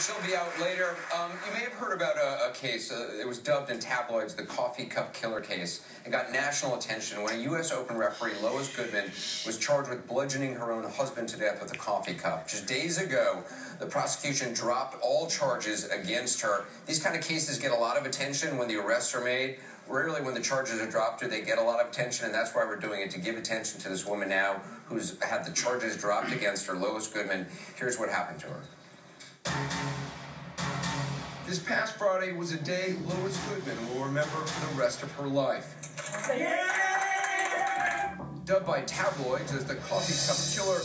She'll be out later. You may have heard about a case. It was dubbed in tabloids the coffee cup killer case. It got national attention when a U.S. Open referee, Lois Goodman, was charged with bludgeoning her own husband to death with a coffee cup. Just days ago, the prosecution dropped all charges against her. These kind of cases get a lot of attention when the arrests are made. Rarely when the charges are dropped do they get a lot of attention, and that's why we're doing it, to give attention to this woman now who's had the charges dropped against her, Lois Goodman. Here's what happened to her. This past Friday was a day Lois Goodman will remember for the rest of her life. Yeah! Dubbed by tabloids as the coffee cup killer,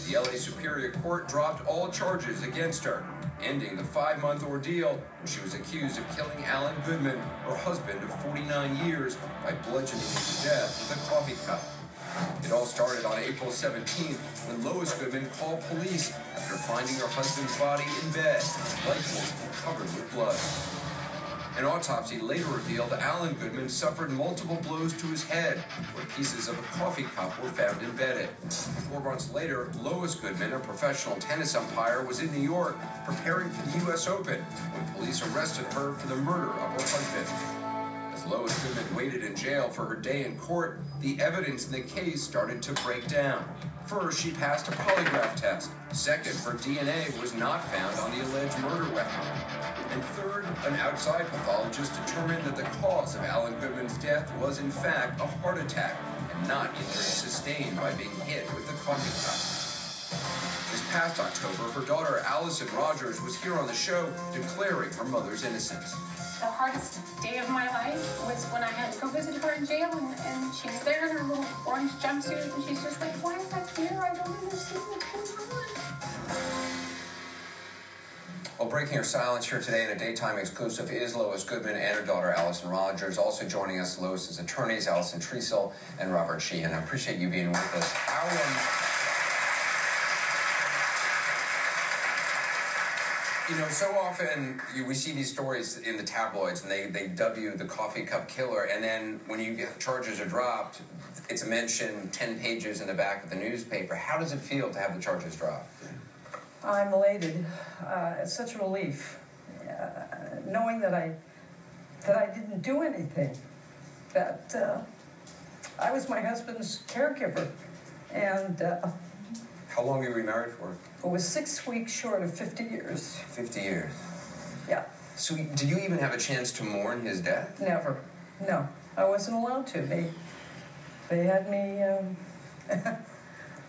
the LA Superior Court dropped all charges against her, ending the 5-month ordeal when she was accused of killing Alan Goodman, her husband of 49 years, by bludgeoning him to death with a coffee cup. It all started on April 17th when Lois Goodman called police after finding her husband's body in bed, lifeless and covered with blood. An autopsy later revealed Alan Goodman suffered multiple blows to his head, where pieces of a coffee cup were found embedded. 4 months later, Lois Goodman, a professional tennis umpire, was in New York preparing for the U.S. Open when police arrested her for the murder of her husband. As Lois Goodman waited in jail for her day in court, the evidence in the case started to break down. First, she passed a polygraph test. Second, her DNA was not found on the alleged murder weapon. And third, an outside pathologist determined that the cause of Alan Goodman's death was, in fact, a heart attack and not injuries sustained by being hit with the coffee cup. This past October, her daughter, Allison Rogers, was here on the show declaring her mother's innocence. The hardest day of my life was when I had to go visit her in jail, and she's there in her little orange jumpsuit, and she's just like, why am I here? I don't understand what's going on. Well, breaking her silence here today in a daytime exclusive is Lois Goodman and her daughter, Allison Rogers. Also joining us, Lois's attorneys, Allison Treasel and Robert Sheehan. I appreciate you being with us. You know, so often we see these stories in the tabloids, and they dub you the coffee cup killer, and then when you get charges are dropped, it's a mention 10 pages in the back of the newspaper. How does it feel to have the charges dropped? I'm elated. It's such a relief, knowing that I didn't do anything, that I was my husband's caregiver, and how long were you married for? It was 6 weeks short of 50 years. 50 years? Yeah. So did you even have a chance to mourn his death? Never. No. I wasn't allowed to. They had me,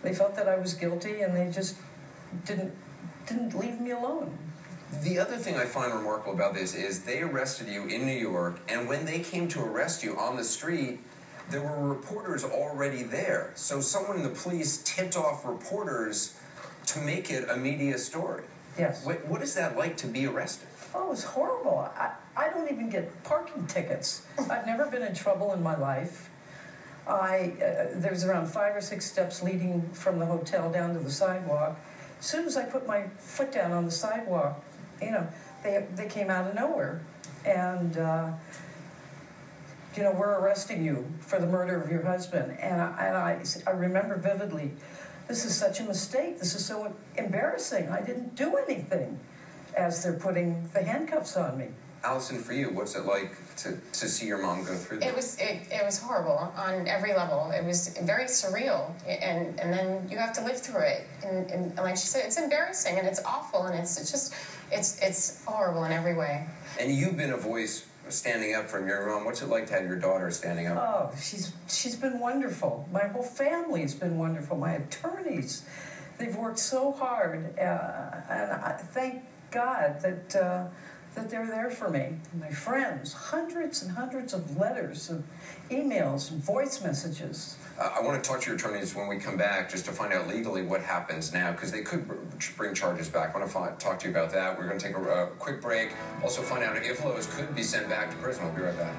they felt that I was guilty, and they just didn't leave me alone. The other thing I find remarkable about this is they arrested you in New York, and when they came to arrest you on the street, there were reporters already there. So someone in the police tipped off reporters to make it a media story. Yes. What is that like to be arrested? Oh, it was horrible. I don't even get parking tickets. I've never been in trouble in my life. There's around 5 or 6 steps leading from the hotel down to the sidewalk. As soon as I put my foot down on the sidewalk, you know, they came out of nowhere. And, you know, we're arresting you for the murder of your husband. And I remember vividly, this is such a mistake. This is so embarrassing. I didn't do anything, as they're putting the handcuffs on me. Allison, for you, what's it like to see your mom go through this? It was horrible on every level. It was very surreal, and then you have to live through it. And like she said, it's embarrassing and it's awful, and it's horrible in every way. And you've been a voice standing up for your mom. What's it like to have your daughter standing up? Oh, she's been wonderful. My whole family's been wonderful. My attorneys, they've worked so hard, and I thank God that they're there for me. My friends, hundreds and hundreds of letters, of emails, and voice messages. I want to talk to your attorneys when we come back just to find out legally what happens now, because they could bring charges back. I want to talk to you about that. We're going to take a quick break. Also find out if Lois could be sent back to prison. We'll be right back.